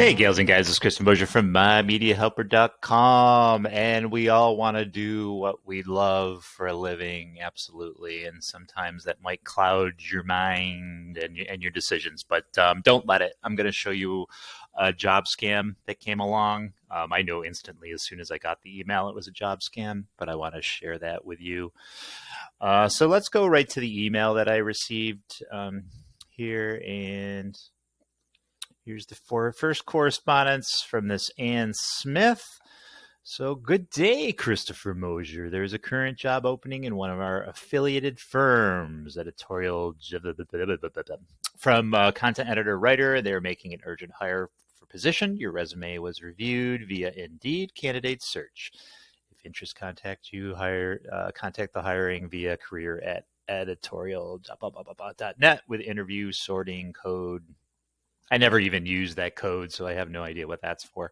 Hey, gals and guys, it's Kristen Bozier from MyMediaHelper.com, and we all want to do what we love for a living, absolutely, and sometimes that might cloud your mind and your decisions, but don't let it. I'm going to show you a job scam that came along. I know instantly as soon as I got the email it was a job scam, but I want to share that with you. So let's go right to the email that I received here, and here's the first correspondence from this Ann Smith. So, good day, Christopher Mosier. There's a current job opening in one of our affiliated firms. Editorial from content editor writer. They're making an urgent hire for position. Your resume was reviewed via Indeed candidate search. If interest, contact the hiring via career@editorial.net with interview sorting code. I never even used that code, so I have no idea what that's for.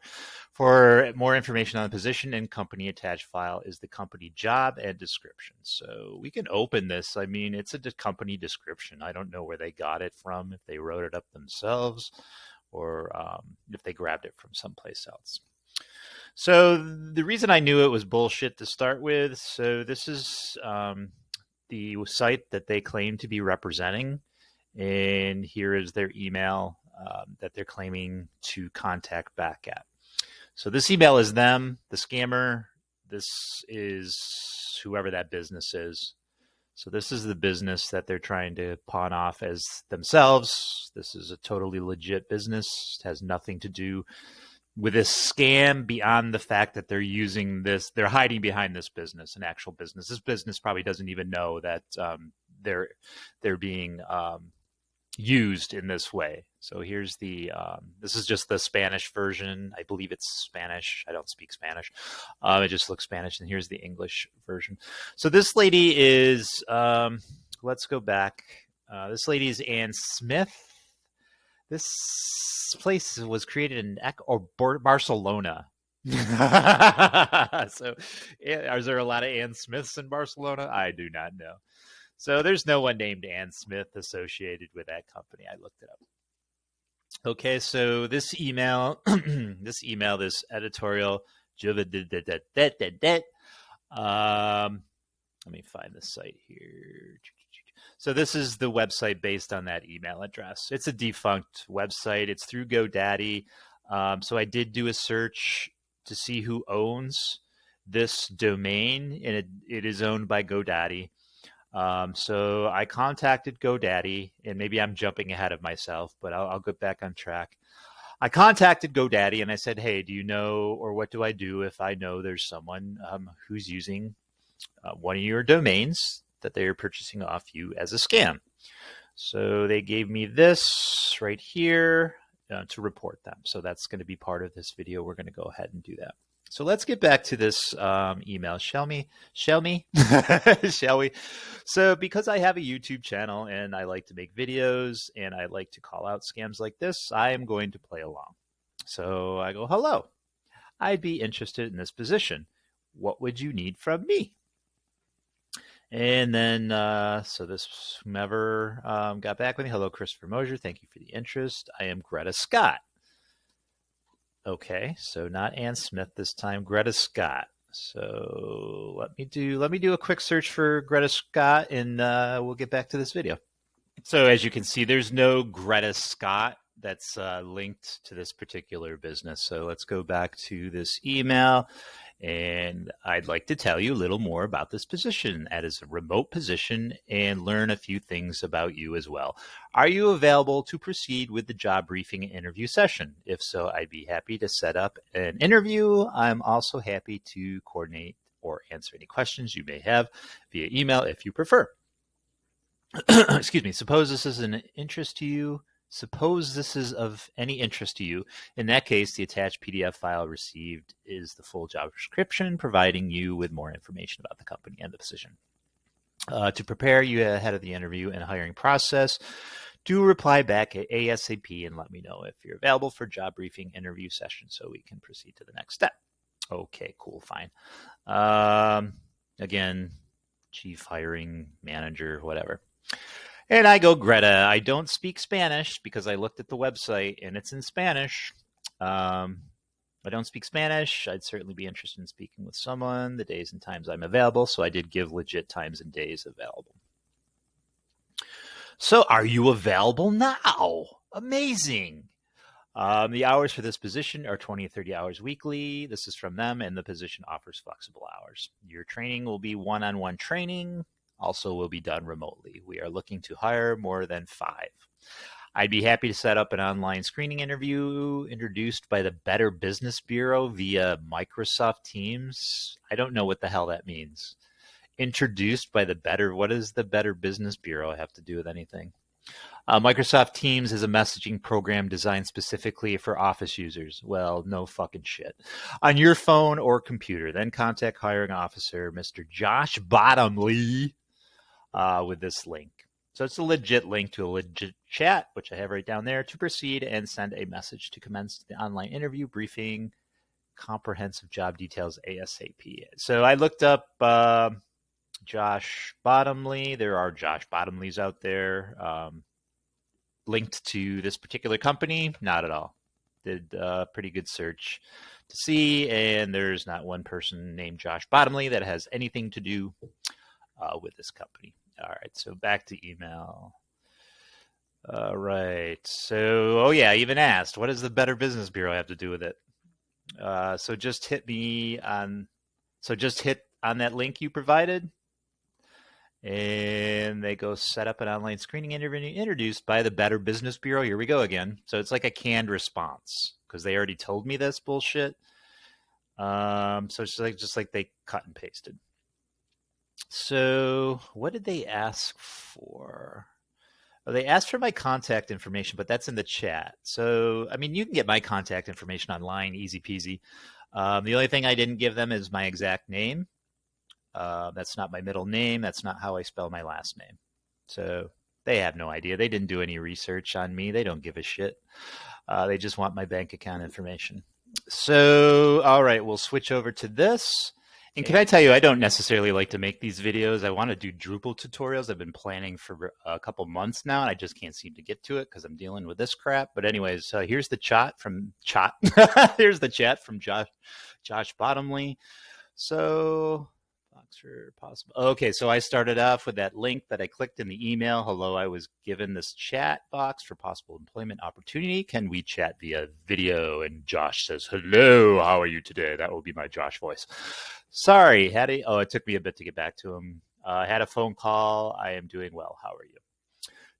For more information on the position and company, attached file is the company job and description. So we can open this. I mean, it's a company description. I don't know where they got it from, if they wrote it up themselves or if they grabbed it from someplace else. So the reason I knew it was bullshit to start with, so this is the site that they claim to be representing, and here is their email that they're claiming to contact back at. So this email is them, the scammer. This is whoever that business is. So this is the business that they're trying to pawn off as themselves. This is a totally legit business. It has nothing to do with this scam beyond the fact that they're using this. They're hiding behind this business, an actual business. This business probably doesn't even know that they're being used in this way. So here's the this is just the Spanish version. I believe it's Spanish. I don't speak Spanish. It just looks Spanish. And here's the English version. So this lady is let's go back. This lady is Ann Smith. This place was created in Barcelona. So is there a lot of Ann Smiths in Barcelona? I do not know. So there's no one named Ann Smith associated with that company. I looked it up. Okay, so this email, this editorial, let me find the site here. So this is the website based on that email address. It's a defunct website. It's through GoDaddy. So I did do a search to see who owns this domain, and it is owned by GoDaddy. So I contacted GoDaddy, and maybe I'm jumping ahead of myself, but I'll get back on track. I contacted GoDaddy and I said, hey, do you know, or what do I do if I know there's someone who's using one of your domains that they're purchasing off you as a scam? So they gave me this right here to report them. So that's going to be part of this video. We're going to go ahead and do that. So let's get back to this email, shall we? Shall we? So because I have a YouTube channel and I like to make videos and I like to call out scams like this, I am going to play along. So I go, hello, I'd be interested in this position. What would you need from me? And then, so this whomever got back with me, hello, Christopher Mosier. Thank you for the interest. I am Greta Scott. Okay, so not Ann Smith this time, Greta Scott. So let me do a quick search for Greta Scott, and we'll get back to this video. So as you can see, there's no Greta Scott that's linked to this particular business. So let's go back to this email, and I'd like to tell you a little more about this position. That is a remote position, and learn a few things about you as well. Are you available to proceed with the job briefing and interview session? If so, I'd be happy to set up an interview. I'm also happy to coordinate or answer any questions you may have via email if you prefer. Excuse me. Suppose this is an interest to you. Suppose this is of any interest to you. In that case, the attached PDF file received is the full job description, providing you with more information about the company and the position. To prepare you ahead of the interview and hiring process, do reply back at ASAP and let me know if you're available for job briefing interview session so we can proceed to the next step. Okay, cool, fine. Again, chief hiring manager, whatever. And I go, Greta, I don't speak Spanish because I looked at the website and it's in Spanish. I don't speak Spanish. I'd certainly be interested in speaking with someone. The days and times I'm available. So I did give legit times and days available. So are you available now? Amazing. The hours for this position are 20 to 30 hours weekly. This is from them, and the position offers flexible hours. Your training will be one-on-one training, also will be done remotely. We are looking to hire more than 5. I'd be happy to set up an online screening interview introduced by the Better Business Bureau via Microsoft Teams. I don't know what the hell that means. Introduced by the Better, what does the Better Business Bureau have to do with anything? Microsoft Teams is a messaging program designed specifically for office users. Well, no fucking shit. On your phone or computer, then contact hiring officer, Mr. Josh Bottomley, with this link. So it's a legit link to a legit chat, which I have right down there, to proceed and send a message to commence the online interview briefing, comprehensive job details ASAP. So I looked up Josh Bottomley. There are Josh Bottomleys out there. Linked to this particular company? Not at all. Did a pretty good search to see, and there's not one person named Josh Bottomley that has anything to do with this company. All right, so back to email. All right, so, oh yeah, I even asked, what does the Better Business Bureau have to do with it? So just hit on that link you provided, and they go set up an online screening interview introduced by the Better Business Bureau. Here we go again. So it's like a canned response because they already told me this bullshit. So it's just like they cut and pasted. So what did they ask for? Well, they asked for my contact information, but that's in the chat. So, I mean, you can get my contact information online, easy peasy. The only thing I didn't give them is my exact name. That's not my middle name. That's not how I spell my last name. So they have no idea. They didn't do any research on me. They don't give a shit. They just want my bank account information. So, all right, we'll switch over to this. And can I tell you, I don't necessarily like to make these videos. I want to do Drupal tutorials. I've been planning for a couple months now, and I just can't seem to get to it because I'm dealing with this crap. But anyways, here's the chat from here's the chat from Josh Bottomley. So for possible. Okay, so I started off with that link that I clicked in the email. Hello, I was given this chat box for possible employment opportunity. Can we chat via video? And Josh says, hello, how are you today? That will be my Josh voice. Sorry, it took me a bit to get back to him. I had a phone call. I am doing well. How are you?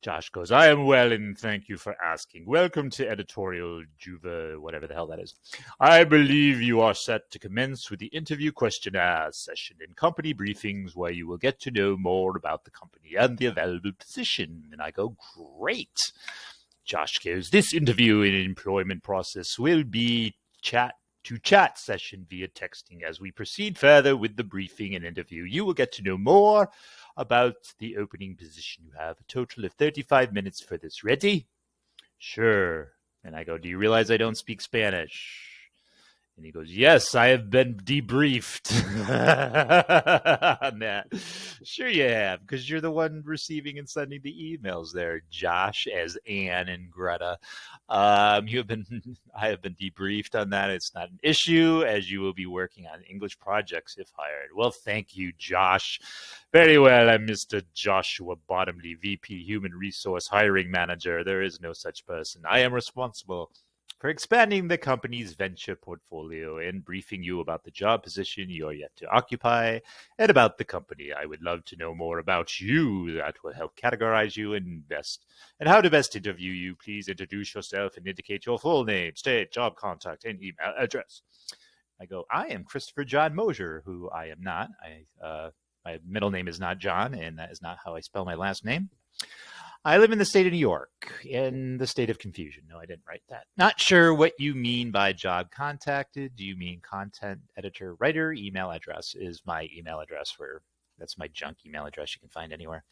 Josh goes, I am well, and thank you for asking. Welcome to editorial Juva, whatever the hell that is. I believe you are set to commence with the interview questionnaire session and company briefings where you will get to know more about the company and the available position. And I go, great. Josh goes, this interview and employment process will be chat session via texting. As we proceed further with the briefing and interview, you will get to know more about the opening position. You have a total of 35 minutes for this. Ready? Sure. And I go, do you realize I don't speak Spanish? And he goes, yes, I have been debriefed on that. Sure you have, because you're the one receiving and sending the emails there, Josh, as Anne and Greta. I have been debriefed on that. It's not an issue, as you will be working on English projects if hired. Well, thank you, Josh. Very well, I'm Mr. Joshua Bottomley, VP Human Resource Hiring Manager. There is no such person. I am responsible for expanding the company's venture portfolio and briefing you about the job position you are yet to occupy and about the company. I would love to know more about you. That will help categorize you and how to best interview you. Please introduce yourself and indicate your full name, state, job contact, and email address. I go, I am Christopher John Mosier, who I am not. My middle name is not John, and that is not how I spell my last name. I live in the state of New York, in the state of confusion. No, I didn't write that. Not sure what you mean by job contacted. Do you mean content editor, writer? Email address is my email address. That's my junk email address you can find anywhere.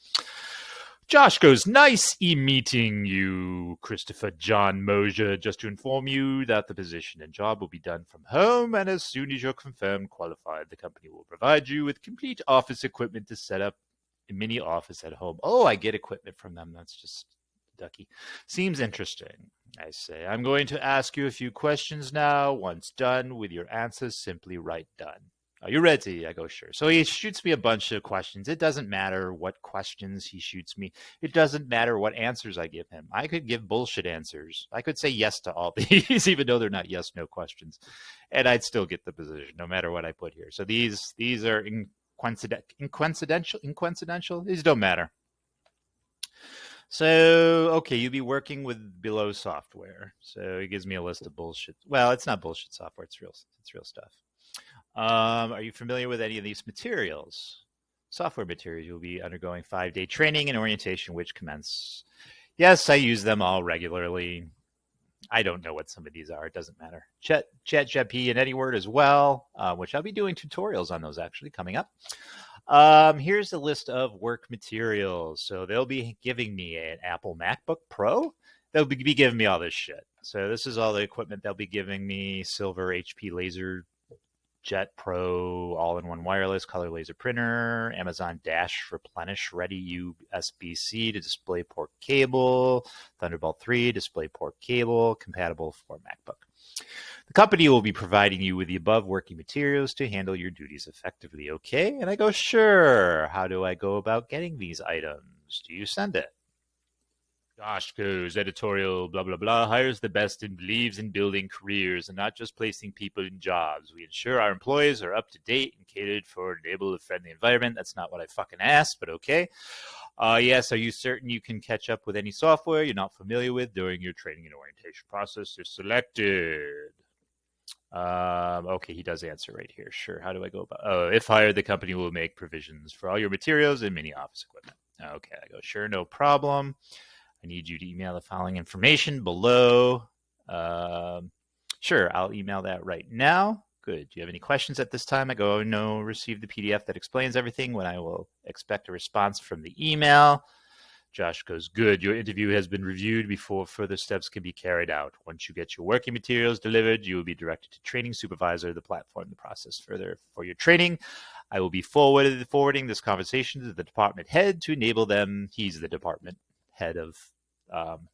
Josh goes, nice meeting you, Christopher John Mosier. Just to inform you that the position and job will be done from home, and as soon as you're confirmed qualified, the company will provide you with complete office equipment to set up a mini office at home. Oh, I get equipment from them. That's just Ducky. Seems interesting. I say, I'm going to ask you a few questions now. Once done with your answers, simply write done. Are you ready? I go, sure. So he shoots me a bunch of questions. It doesn't matter what questions he shoots me. It doesn't matter what answers I give him. I could give bullshit answers. I could say yes to all these, even though they're not yes/no questions, and I'd still get the position, no matter what I put here. So these are incoincidental. These don't matter. So, okay, you'll be working with below software. So it gives me a list of bullshit. Well, it's not bullshit software. It's real stuff. Are you familiar with any of these materials? Software materials. You'll be undergoing 5-day training and orientation, which commence. Yes, I use them all regularly. I don't know what some of these are. It doesn't matter. ChatGPT and AnyWord as well, which I'll be doing tutorials on those actually coming up. Here's a list of work materials. So they'll be giving me an Apple MacBook Pro. They'll be giving me all this shit. So this is all the equipment they'll be giving me. Silver HP Laser Jet Pro all-in-one wireless color laser printer, Amazon Dash Replenish Ready USB-C to DisplayPort cable, Thunderbolt 3 DisplayPort cable, compatible for MacBook. The company will be providing you with the above working materials to handle your duties effectively. Okay? And I go, sure. How do I go about getting these items? Do you send it? Josh goes, editorial, blah, blah, blah, hires the best and believes in building careers and not just placing people in jobs. We ensure our employees are up to date and catered for an neighborhood-friendly environment. That's not what I fucking asked, but okay. Yes, are you certain you can catch up with any software you're not familiar with during your training and orientation process? You're selected. Okay, he does answer right here. Sure, how do I go about if hired, the company will make provisions for all your materials and mini office equipment. Okay, I go, sure, no problem. I need you to email the following information below. Sure, I'll email that right now. Good. Do you have any questions at this time? I go, no, receive the PDF that explains everything when I will expect a response from the email. Josh goes, good. Your interview has been reviewed before further steps can be carried out. Once you get your working materials delivered, you will be directed to training supervisor, the platform, the process further for your training. I will be forwarding this conversation to the department head to enable them. He's the department head of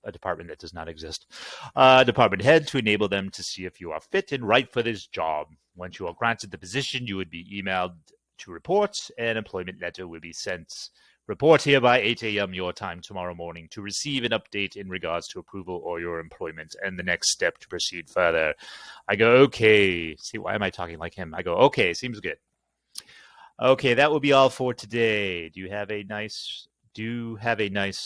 a department that does not exist. Department head to enable them to see if you are fit and right for this job. Once you are granted the position, you would be emailed to report. An employment letter will be sent. Report here by 8 a.m. your time tomorrow morning to receive an update in regards to approval or your employment and the next step to proceed further. I go, okay. See, why am I talking like him? I go, okay, seems good. Okay, that will be all for today. Do have a nice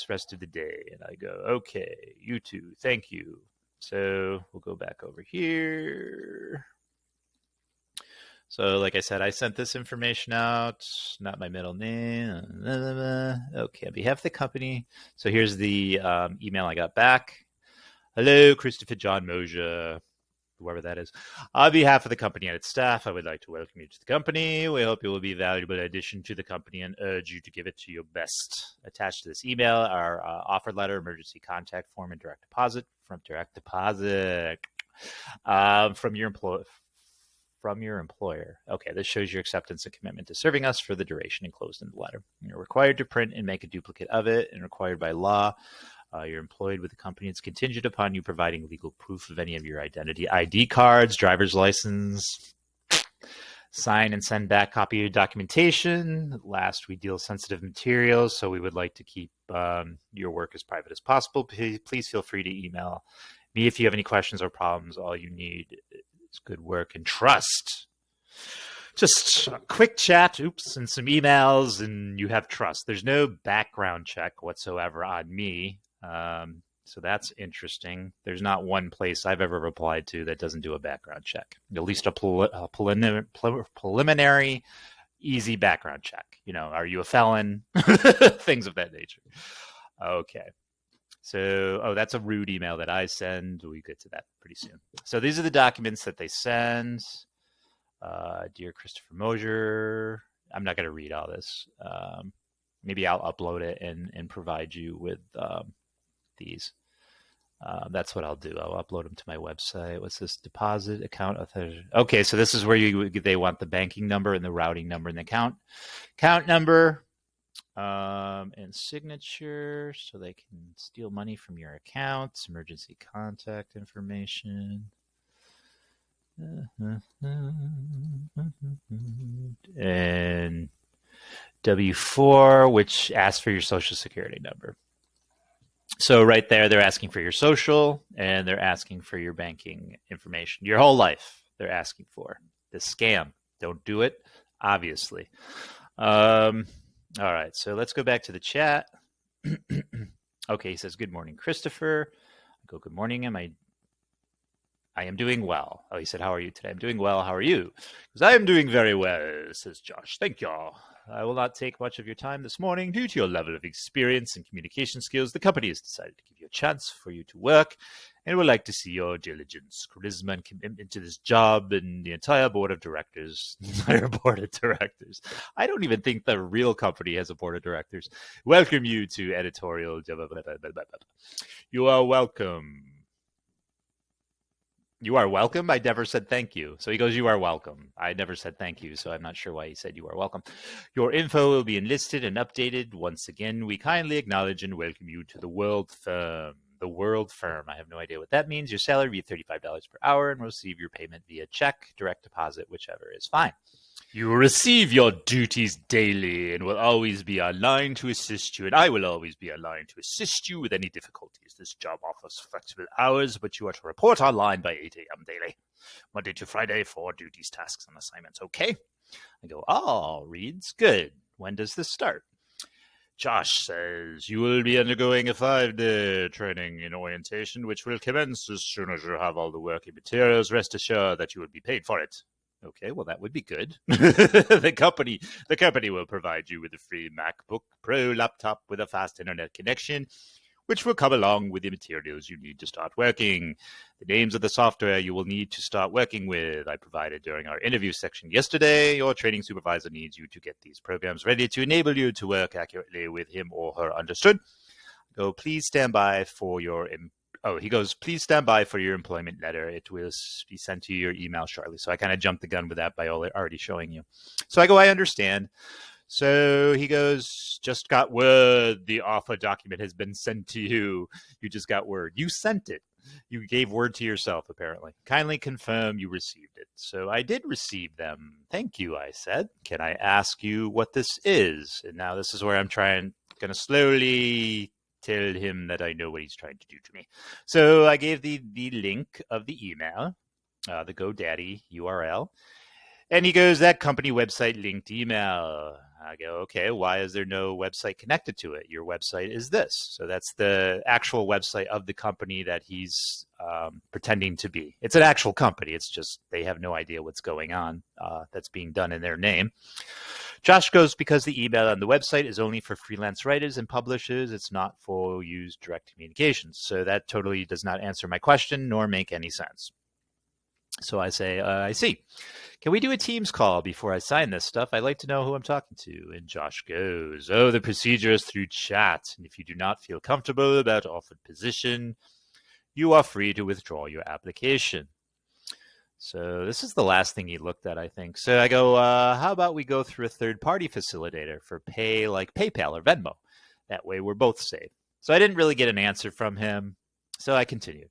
rest of the day. And I go, okay, you too. Thank you. So we'll go back over here. So like I said, I sent this information out, not my middle name. Okay, on behalf of the company. So here's the email I got back. Hello, Christopher John Mosier, whoever that is. On behalf of the company and its staff, I would like to welcome you to the company. We hope you will be a valuable addition to the company and urge you to give it to your best. Attached to this email are offer letter, emergency contact form, and direct deposit from your employer. Okay, this shows your acceptance and commitment to serving us for the duration enclosed in the letter. You're required to print and make a duplicate of it, and required by law. You're employed with the company. It's contingent upon you providing legal proof of any of your identity, ID cards, driver's license. Sign and send back copy of your documentation. Last, we deal sensitive materials, so we would like to keep your work as private as possible. Please feel free to email me if you have any questions or problems. All you need is good work and trust. Just a quick chat, and some emails, and you have trust. There's no background check whatsoever on me. So that's interesting. There's not one place I've ever applied to that doesn't do a background check. At least a preliminary, easy background check. You know, are you a felon? Things of that nature. Okay. So, that's a rude email that I send. We'll get to that pretty soon. So these are the documents that they send. Dear Christopher Mosier, I'm not going to read all this. Maybe I'll upload it and provide you with these. That's what I'll do. I'll upload them to my website. What's this? Deposit account. Okay, so this is where they want the banking number and the routing number and the account number. And signature, so they can steal money from your accounts. Emergency contact information. And W-4, which asks for your social security number. So right there, they're asking for your social, and they're asking for your banking information. Your whole life, they're asking for. This scam. Don't do it, obviously. All right, so let's go back to the chat. Okay, he says, good morning, Christopher. I go, good morning. I am doing well. Oh, he said, how are you today? I'm doing well. How are you? Because I am doing very well, says Josh. Thank y'all. I will not take much of your time this morning. Due to your level of experience and communication skills, the company has decided to give you a chance for you to work and would like to see your diligence, charisma, and commitment to this job and the entire board of directors. Entire board of directors. I don't even think the real company has a board of directors. Welcome you to editorial. You are welcome. You are welcome? I never said thank you. So he goes, you are welcome. I never said thank you, so I'm not sure why he said you are welcome. Your info will be enlisted and updated. Once again, we kindly acknowledge and welcome you to the World Firm. The World Firm. I have no idea what that means. Your salary will be $35 per hour and receive your payment via check, direct deposit, whichever is fine. You will receive your duties daily and will always be online to assist you, and I will always be online to assist you with any difficulties. This job offers flexible hours, but you are to report online by 8 a.m. daily, Monday to Friday for duties, tasks, and assignments. Okay? I go, reads good. When does this start? Josh says, you will be undergoing a 5-day training in orientation, which will commence as soon as you have all the working materials. Rest assured that you will be paid for it. Okay, well, that would be good. The company will provide you with a free MacBook Pro laptop with a fast internet connection, which will come along with the materials you need to start working. The names of the software you will need to start working with I provided during our interview section yesterday. Your training supervisor needs you to get these programs ready to enable you to work accurately with him or her. Understood? Go, please stand by for your please stand by for your employment letter. It will be sent to your email shortly. So I kind of jumped the gun with that by already showing you. So I go, I understand. So he goes, just got word the offer document has been sent to you. You just got word. You sent it. You gave word to yourself, apparently. Kindly confirm you received it. So I did receive them. Thank you, I said. Can I ask you what this is? And now this is where I'm going to slowly tell him that I know what he's trying to do to me. So I gave the link of the email, the GoDaddy URL. And he goes, that company website linked email. I go, okay, why is there no website connected to it? Your website is this. So that's the actual website of the company that he's pretending to be. It's an actual company. It's just they have no idea what's going on that's being done in their name. Josh goes, because the email on the website is only for freelance writers and publishers. It's not for use direct communications. So that totally does not answer my question nor make any sense. So I say, I see. Can we do a Teams call before I sign this stuff? I'd like to know who I'm talking to. And Josh goes, the procedure is through chat. And if you do not feel comfortable about offered position, you are free to withdraw your application. So this is the last thing he looked at, I think. So I go, how about we go through a third-party facilitator for pay like PayPal or Venmo? That way we're both safe. So I didn't really get an answer from him. So I continued.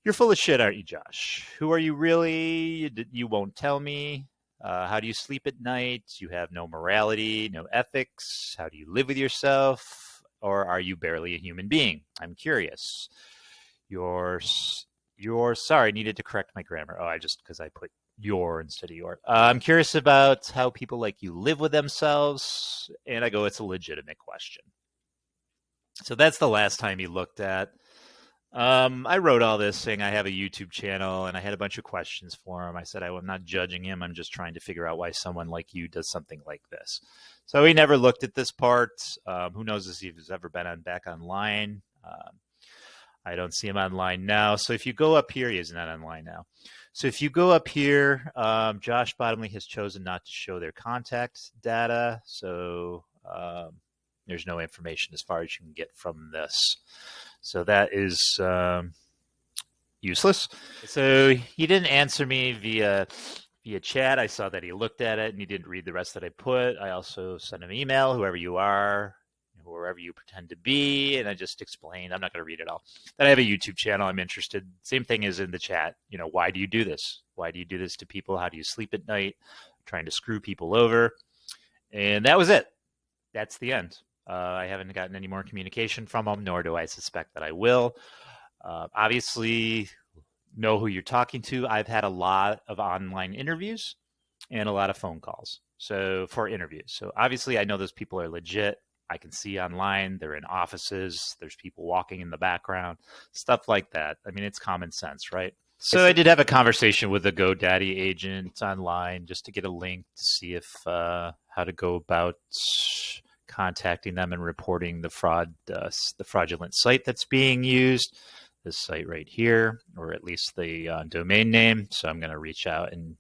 You're full of shit, aren't you, Josh? Who are you really? You won't tell me. How do you sleep at night? You have no morality, no ethics. How do you live with yourself? Or are you barely a human being? I'm curious. You're sorry, I needed to correct my grammar. Because I put your instead of your. I'm curious about how people like you live with themselves. And I go, it's a legitimate question. So that's the last time he looked at. I wrote all this saying I have a YouTube channel and I had a bunch of questions for him. I said I'm not judging him. I'm just trying to figure out why someone like you does something like this. So he never looked at this part. Who knows if he's ever been back online. I don't see him online now. So if you go up here, he is not online now. So if you go up here, Josh Bottomley has chosen not to show their contact data. So there's no information as far as you can get from this. So that is useless. So he didn't answer me via via chat. I saw that he looked at it and he didn't read the rest that I put. I also sent him an email, whoever you are, wherever you pretend to be, and I just explained, I'm not going to read it all, that I have a YouTube channel. I'm interested. Same thing is in the chat. Why do you do this? Why do you do this to people? How do you sleep at night? Trying to screw people over. And that was it. That's the end. I haven't gotten any more communication from him, nor do I suspect that I will. Obviously, know who you're talking to. I've had a lot of online interviews and a lot of phone calls. So for interviews. So obviously I know those people are legit. I can see online, they're in offices, there's people walking in the background, stuff like that. I mean, it's common sense, right? So I did have a conversation with a GoDaddy agent online just to get a link to see if how to go about contacting them and reporting the fraudulent site that's being used. This site right here, or at least the domain name. So I'm going to reach out and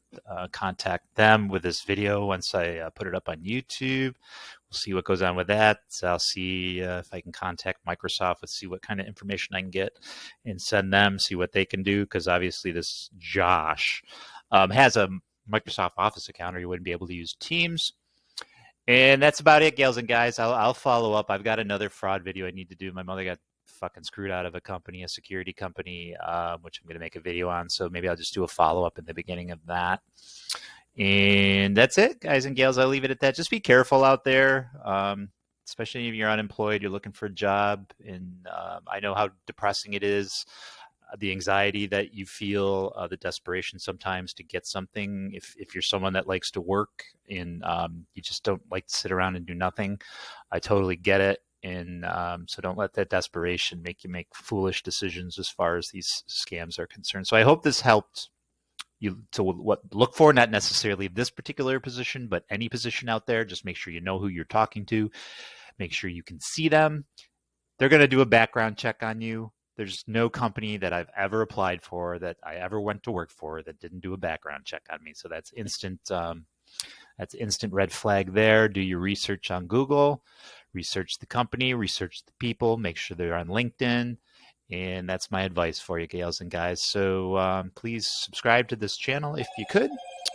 contact them with this video once I put it up on YouTube. We'll see what goes on with that. So I'll see if I can contact Microsoft. Let's see what kind of information I can get and send them, see what they can do. Because obviously this Josh has a Microsoft Office account, or you wouldn't be able to use Teams. And that's about it, gals and guys. I'll follow up. I've got another fraud video I need to do. My mother got fucking screwed out of a company, a security company, which I'm going to make a video on. So maybe I'll just do a follow-up in the beginning of that. And that's it, guys and gals. I'll leave it at that. Just be careful out there, especially if you're unemployed, you're looking for a job. And I know how depressing it is, the anxiety that you feel, the desperation sometimes to get something. If you're someone that likes to work and you just don't like to sit around and do nothing, I totally get it. And so don't let that desperation make you make foolish decisions as far as these scams are concerned. So I hope this helped you to look for, not necessarily this particular position, but any position out there. Just make sure you know who you're talking to. Make sure you can see them. They're going to do a background check on you. There's no company that I've ever applied for, that I ever went to work for, that didn't do a background check on me. So that's instant. That's instant red flag there. Do your research on Google. Research the company, research the people, make sure they're on LinkedIn. And that's my advice for you, gals and guys. So please subscribe to this channel if you could,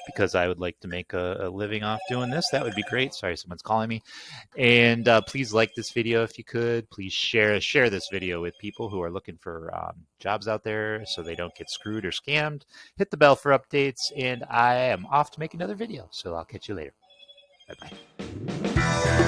because I would like to make a living off doing this. That would be great. Sorry, someone's calling me. And please like this video if you could. Please share this video with people who are looking for jobs out there so they don't get screwed or scammed. Hit the bell for updates, and I am off to make another video. So I'll catch you later. Bye-bye.